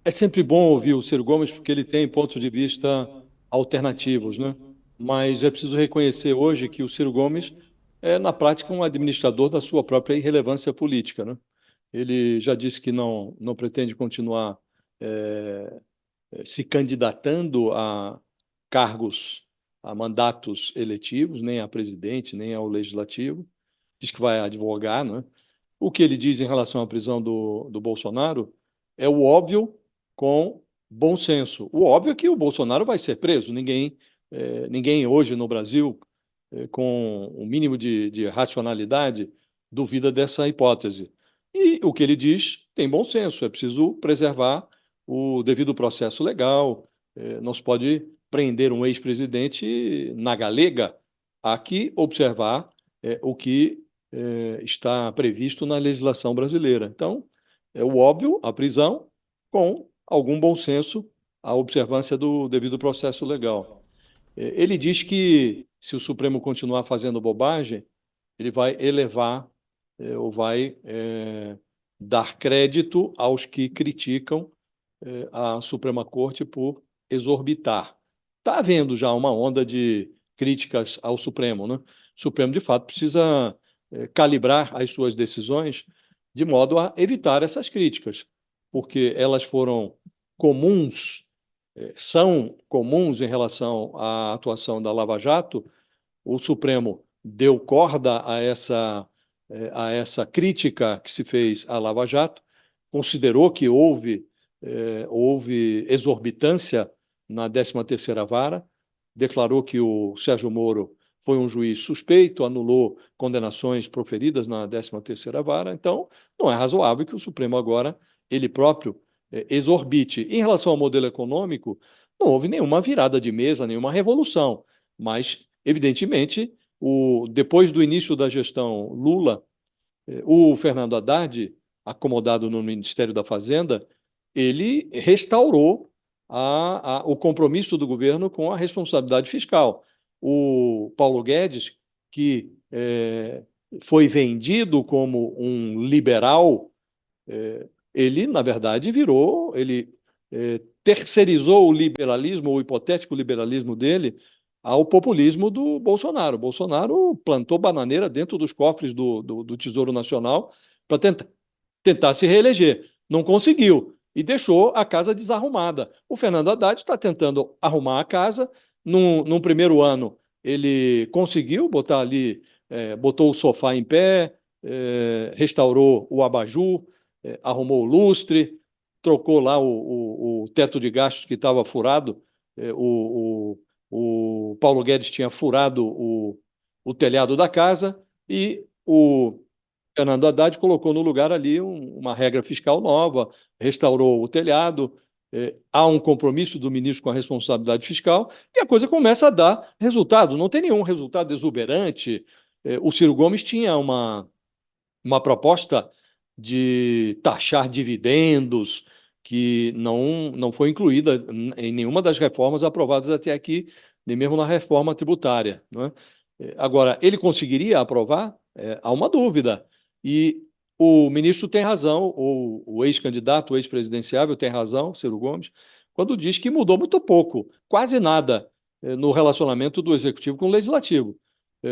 É sempre bom ouvir o Ciro Gomes porque ele tem pontos de vista alternativos, né? Mas é preciso reconhecer hoje que o Ciro Gomes é, na prática, um administrador da sua própria irrelevância política, né? Ele já disse que não pretende continuar eh, se candidatando a cargos, a mandatos eletivos, nem a presidente, nem ao legislativo. Diz que vai advogar, né? O que ele diz em relação à prisão do Bolsonaro é o óbvio com bom senso. O óbvio é que o Bolsonaro vai ser preso. Ninguém hoje no Brasil, com o mínimo de racionalidade, duvida dessa hipótese. E o que ele diz tem bom senso. É preciso preservar o devido processo legal. Não se pode prender um ex-presidente na galega. Há que observar o que está previsto na legislação brasileira. Então, é o óbvio, a prisão, com algum bom senso, a observância do devido processo legal. Ele diz que, se o Supremo continuar fazendo bobagem, ele vai elevar ou vai dar crédito aos que criticam a Suprema Corte por exorbitar. Está havendo já uma onda de críticas ao Supremo, né? O Supremo, de fato, precisa calibrar as suas decisões de modo a evitar essas críticas, porque elas foram comuns, são comuns em relação à atuação da Lava Jato. O Supremo deu corda a essa crítica que se fez à Lava Jato, considerou que houve exorbitância na 13ª Vara, declarou que o Sérgio Moro foi um juiz suspeito, anulou condenações proferidas na 13ª Vara, então não é razoável que o Supremo agora, ele próprio, exorbite. Em relação ao modelo econômico, não houve nenhuma virada de mesa, nenhuma revolução, mas, evidentemente, depois do início da gestão Lula, o Fernando Haddad, acomodado no Ministério da Fazenda, ele restaurou o compromisso do governo com a responsabilidade fiscal. O Paulo Guedes, que foi vendido como um liberal, ele, na verdade, terceirizou o liberalismo, o hipotético liberalismo dele, ao populismo do Bolsonaro. O Bolsonaro plantou bananeira dentro dos cofres do Tesouro Nacional para tentar se reeleger. Não conseguiu e deixou a casa desarrumada. O Fernando Haddad está tentando arrumar a casa. Num primeiro ano, ele conseguiu botar ali, botou o sofá em pé, restaurou o abajur, arrumou o lustre, trocou lá o teto de gastos que estava furado. O Paulo Guedes tinha furado o telhado da casa e o Fernando Haddad colocou no lugar ali uma regra fiscal nova, restaurou o telhado, há um compromisso do ministro com a responsabilidade fiscal e a coisa começa a dar resultado. Não tem nenhum resultado exuberante. O Ciro Gomes tinha uma proposta de taxar dividendos que não foi incluída em nenhuma das reformas aprovadas até aqui, nem mesmo na reforma tributária, não é? Agora, ele conseguiria aprovar? Há uma dúvida. E o ministro tem razão, ou o ex-candidato, o ex-presidenciável tem razão, Ciro Gomes, quando diz que mudou muito pouco, quase nada, no relacionamento do executivo com o legislativo.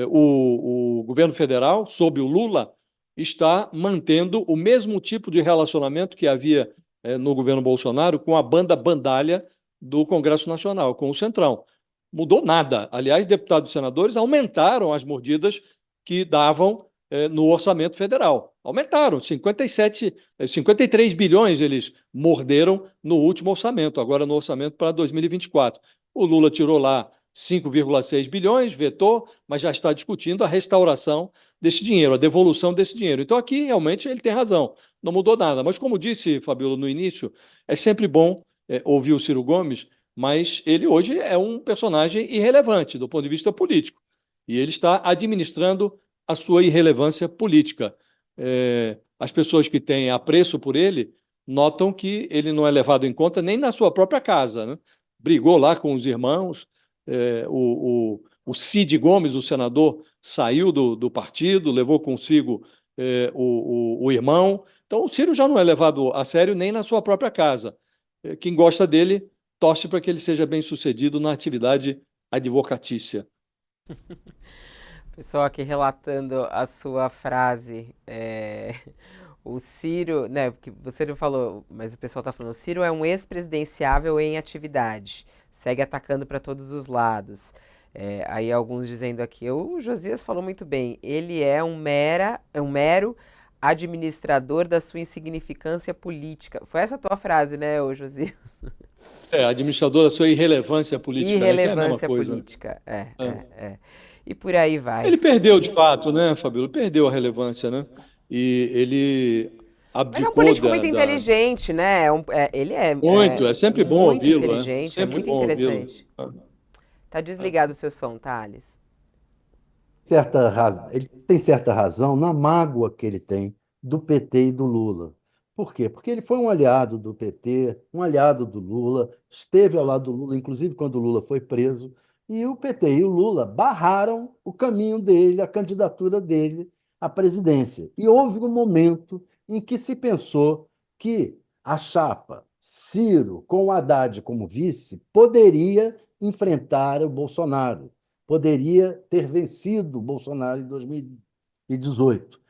O governo federal, sob o Lula, está mantendo o mesmo tipo de relacionamento que havia no governo Bolsonaro com a banda bandalha do Congresso Nacional, com o Centrão. Mudou nada. Aliás, deputados e senadores aumentaram as mordidas que davam no orçamento federal. Aumentaram, 53 bilhões eles morderam no último orçamento, agora no orçamento para 2024. O Lula tirou lá 5,6 bilhões, vetou, mas já está discutindo a restauração desse dinheiro, a devolução desse dinheiro. Então, aqui, realmente, ele tem razão, não mudou nada. Mas, como disse, Fabiola, no início, é sempre bom ouvir o Ciro Gomes, mas ele hoje é um personagem irrelevante do ponto de vista político. E ele está administrando a sua irrelevância política. As pessoas que têm apreço por ele notam que ele não é levado em conta nem na sua própria casa, né? Brigou lá com os irmãos, o Cid Gomes, o senador, saiu do partido, levou consigo o irmão. Então, o Ciro já não é levado a sério nem na sua própria casa. quem gosta dele torce para que ele seja bem-sucedido na atividade advocatícia. Pessoal aqui relatando a sua frase. O Ciro, né, que você não falou, mas o pessoal tá falando, o Ciro é um ex-presidenciável em atividade, segue atacando para todos os lados. Aí alguns dizendo aqui, o Josias falou muito bem, ele é um mero administrador da sua insignificância política. Foi essa a tua frase, né, ô Josias? Administrador da sua irrelevância política, né? Que é a mesma Irrelevância coisa. política. É. É. E por aí vai. Ele perdeu de fato, né, Fabíola? Perdeu a relevância, né? E ele Mas é um abdicou político muito inteligente, né? Ele muito. É sempre bom muito ouvi-lo, é inteligente, é sempre muito bom ouvi-lo. interessante. Tá desligado o seu som, Thales. Ele tem certa razão na mágoa que ele tem do PT e do Lula. Por quê? Porque ele foi um aliado do PT, um aliado do Lula, esteve ao lado do Lula, inclusive quando o Lula foi preso, e o PT e o Lula barraram o caminho dele, a candidatura dele à presidência. E houve um momento em que se pensou que a chapa Ciro, com o Haddad como vice, poderia enfrentar o Bolsonaro, poderia ter vencido o Bolsonaro em 2018.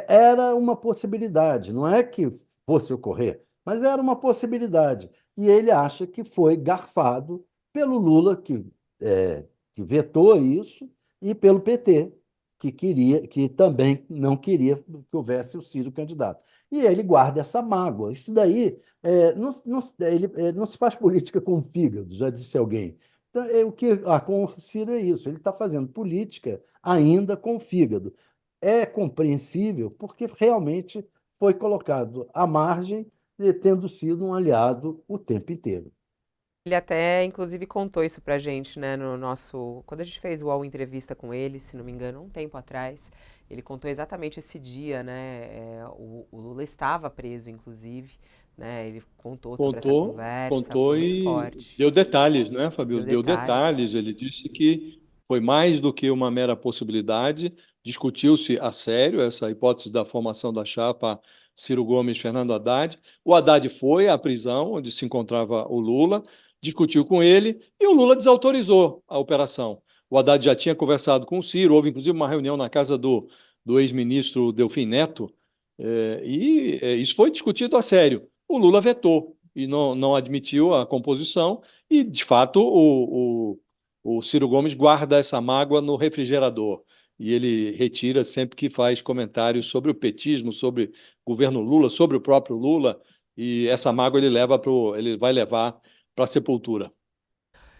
Era uma possibilidade, não é que fosse ocorrer, mas era uma possibilidade. E ele acha que foi garfado pelo Lula, que vetou isso, e pelo PT, que também não queria que houvesse o Ciro candidato. E ele guarda essa mágoa. Isso daí não se faz política com o fígado, já disse alguém. Então, o que com o Ciro é isso, ele está fazendo política ainda com o fígado. É compreensível porque realmente foi colocado à margem, tendo sido um aliado o tempo inteiro. Ele até, inclusive, contou isso pra gente, né, no nosso. Quando a gente fez o UOL entrevista com ele, se não me engano, um tempo atrás, ele contou exatamente esse dia, né? O Lula estava preso, inclusive, né? Ele contou sobre essa conversa, foi Contou muito e forte. deu detalhes, né, Deu Fabíola? Deu detalhes. detalhes. Ele disse que foi mais do que uma mera possibilidade. Discutiu-se a sério essa hipótese da formação da chapa Ciro Gomes e Fernando Haddad. O Haddad foi à prisão, onde se encontrava o Lula, discutiu com ele e o Lula desautorizou a operação. O Haddad já tinha conversado com o Ciro, houve inclusive uma reunião na casa do ex-ministro Delfim Neto, isso foi discutido a sério. O Lula vetou e não admitiu a composição, e, de fato, o Ciro Gomes guarda essa mágoa no refrigerador. E ele retira sempre que faz comentários sobre o petismo, sobre o governo Lula, sobre o próprio Lula, e essa mágoa ele vai levar para a sepultura.